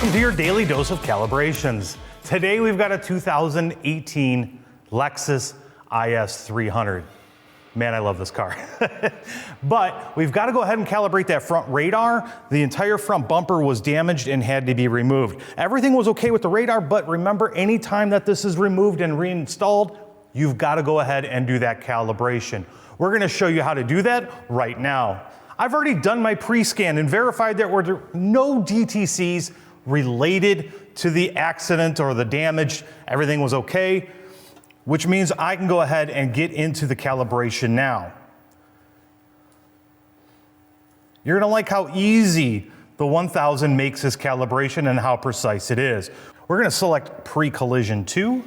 Welcome to your daily dose of calibrations. Today we've got a 2018 Lexus IS300. Man, I love this car. But we've got to go ahead and calibrate that front radar. The entire front bumper was damaged and had to be removed. Everything was okay with the radar, but remember, anytime that this is removed and reinstalled, you've got to go ahead and do that calibration. We're going to show you how to do that right now. I've already done my pre-scan and verified that there were no DTCs related to the accident or the damage. Everything was okay, which means I can go ahead and get into the calibration now. You're gonna like how easy the 1000 makes this calibration and how precise it is. We're gonna select pre-collision 2.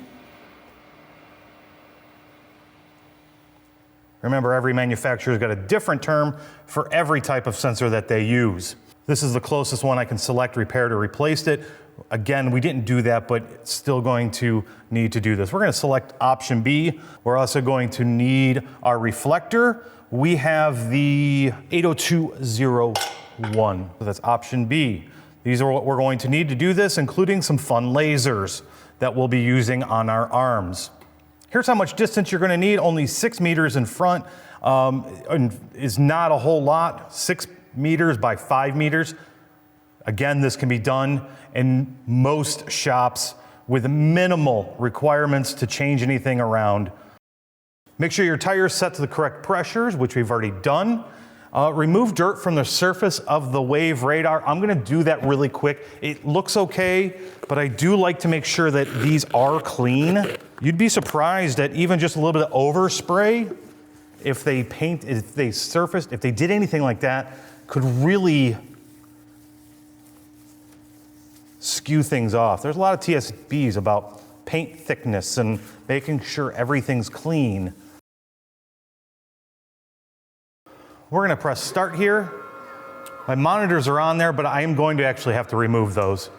Remember, every manufacturer's got a different term for every type of sensor that they use. This is the closest one I can select, repaired or replaced it. Again, we didn't do that, but it's still going to need to do this. We're going to select option B. We're also going to need our reflector. We have the 80201. So that's option B. These are what we're going to need to do this, including some fun lasers that we'll be using on our arms. Here's how much distance you're going to need. Only 6 meters in front is not a whole lot. 6 meters by 5 meters. Again, this can be done in most shops with minimal requirements to change anything around. Make sure your tire's set to the correct pressures, which we've already done. Remove dirt from the surface of the wave radar. I'm going to do that really quick. It looks okay, but I do like to make sure that these are clean. You'd be surprised that even just a little bit of overspray, if they surfaced, if they did anything like that, could really skew things off. There's a lot of TSBs about paint thickness and making sure everything's clean. We're gonna press start here. My monitors are on there, but I am going to actually have to remove those.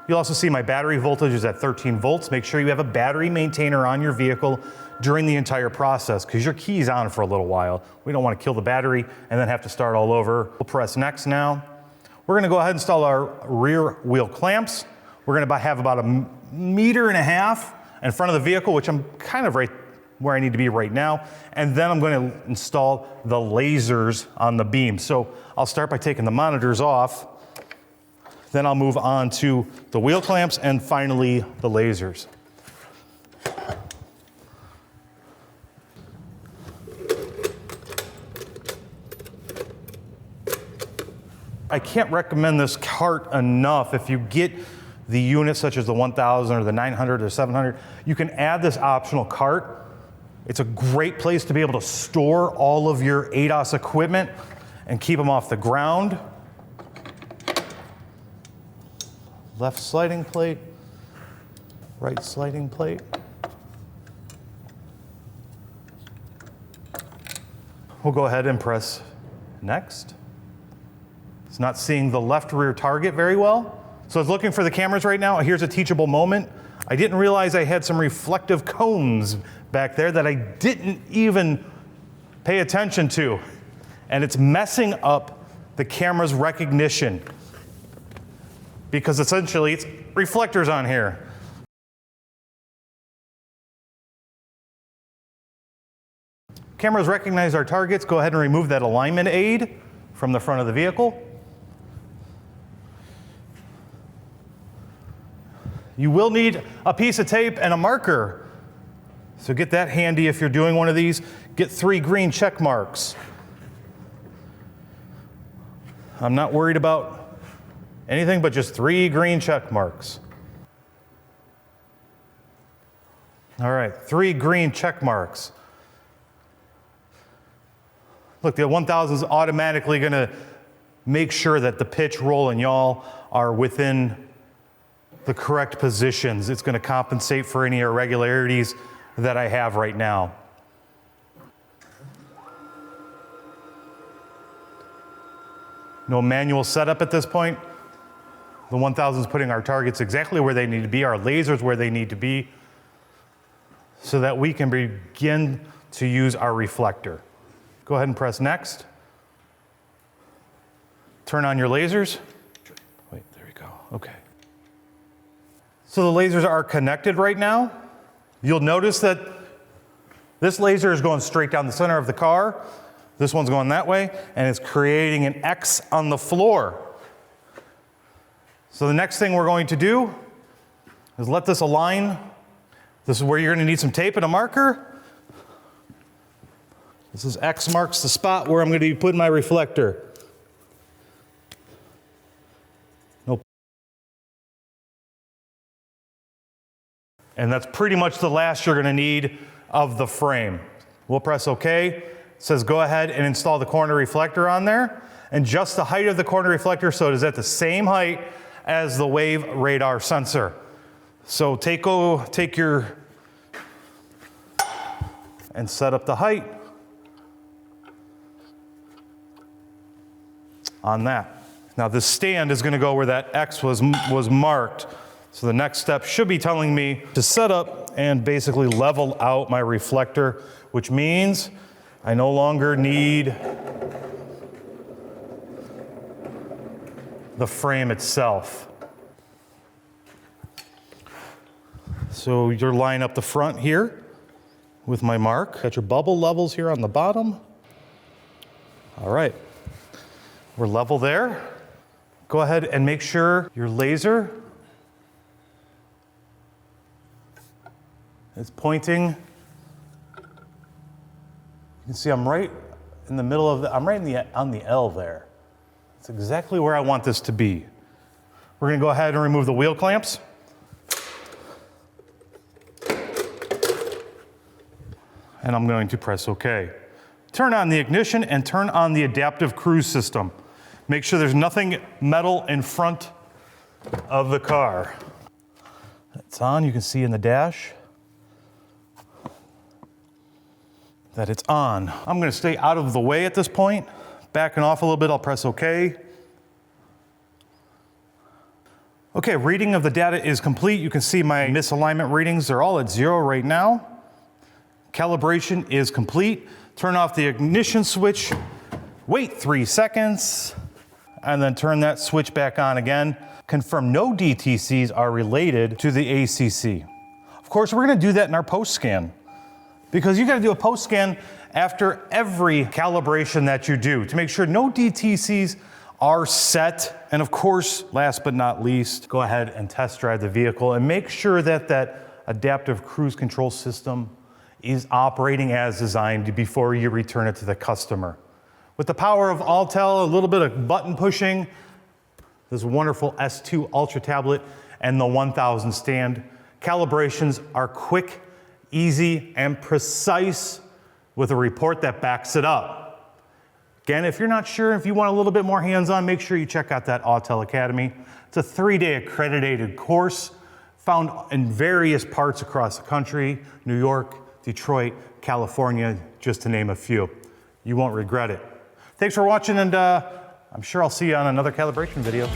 You'll also see my battery voltage is at 13 volts. Make sure you have a battery maintainer on your vehicle during the entire process, because your key's on for a little while. We don't want to kill the battery and then have to start all over. We'll press next now. We're going to go ahead and install our rear wheel clamps. We're going to have about 1.5 meters in front of the vehicle, which I'm kind of right where I need to be right now. And then I'm going to install the lasers on the beam. So I'll start by taking the monitors off. Then I'll move on to the wheel clamps and finally the lasers. I can't recommend this cart enough. If you get the units such as the 1000 or the 900 or 700, you can add this optional cart. It's a great place to be able to store all of your ADAS equipment and keep them off the ground. Left sliding plate, right sliding plate. We'll go ahead and press next. It's not seeing the left rear target very well. So it's looking for the cameras right now. Here's a teachable moment. I didn't realize I had some reflective cones back there that I didn't even pay attention to. And it's messing up the camera's recognition, because essentially it's reflectors on here. Cameras recognize our targets. Go ahead and remove that alignment aid from the front of the vehicle. You will need a piece of tape and a marker. So get that handy if you're doing one of these. Get 3 green check marks. I'm not worried about anything but just 3 green check marks. All right, 3 green check marks. Look, the 1000 is automatically gonna make sure that the pitch, roll, and yaw are within the correct positions. It's gonna compensate for any irregularities that I have right now. No manual setup at this point. The 1000 is putting our targets exactly where they need to be, our lasers where they need to be, so that we can begin to use our reflector. Go ahead and press next. Turn on your lasers. Okay. So the lasers are connected right now. You'll notice that this laser is going straight down the center of the car. This one's going that way, and it's creating an X on the floor. So the next thing we're going to do is let this align. This is where you're going to need some tape and a marker. This is X marks the spot where I'm going to be putting my reflector. Nope. And that's pretty much the last you're going to need of the frame. We'll press OK. It says go ahead and install the corner reflector on there, and just the height of the corner reflector so it is at the same height as the wave radar sensor. So take your and set up the height on that. Now this stand is going to go where that X was marked. So the next step should be telling me to set up and basically level out my reflector, which means I no longer need the frame itself. So you line up the front here with my mark. Got your bubble levels here on the bottom. All right, we're level there. Go ahead and make sure your laser is pointing. You can see I'm right in the middle of I'm right on the L there. It's exactly where I want this to be. We're going to go ahead and remove the wheel clamps. And I'm going to press OK. Turn on the ignition and turn on the adaptive cruise system. Make sure there's nothing metal in front of the car. It's on, you can see in the dash that it's on. I'm going to stay out of the way at this point. Backing off a little bit, I'll press OK. Okay, reading of the data is complete. You can see my misalignment readings are all at 0 right now. Calibration is complete. Turn off the ignition switch, wait 3 seconds, and then turn that switch back on again. Confirm no DTCs are related to the ACC. Of course, we're gonna do that in our post scan, because you gotta do a post scan after every calibration that you do to make sure no DTCs are set. And of course, last but not least, go ahead and test drive the vehicle and make sure that that adaptive cruise control system is operating as designed before you return it to the customer. With the power of Autel, a little bit of button pushing, this wonderful S2 Ultra tablet, and the 1000 stand, calibrations are quick, easy, and precise with a report that backs it up. Again, if you're not sure, if you want a little bit more hands-on, make sure you check out that Autel Academy. It's a 3-day accredited course found in various parts across the country, New York, Detroit, California, just to name a few. You won't regret it. Thanks for watching, and I'm sure I'll see you on another calibration video.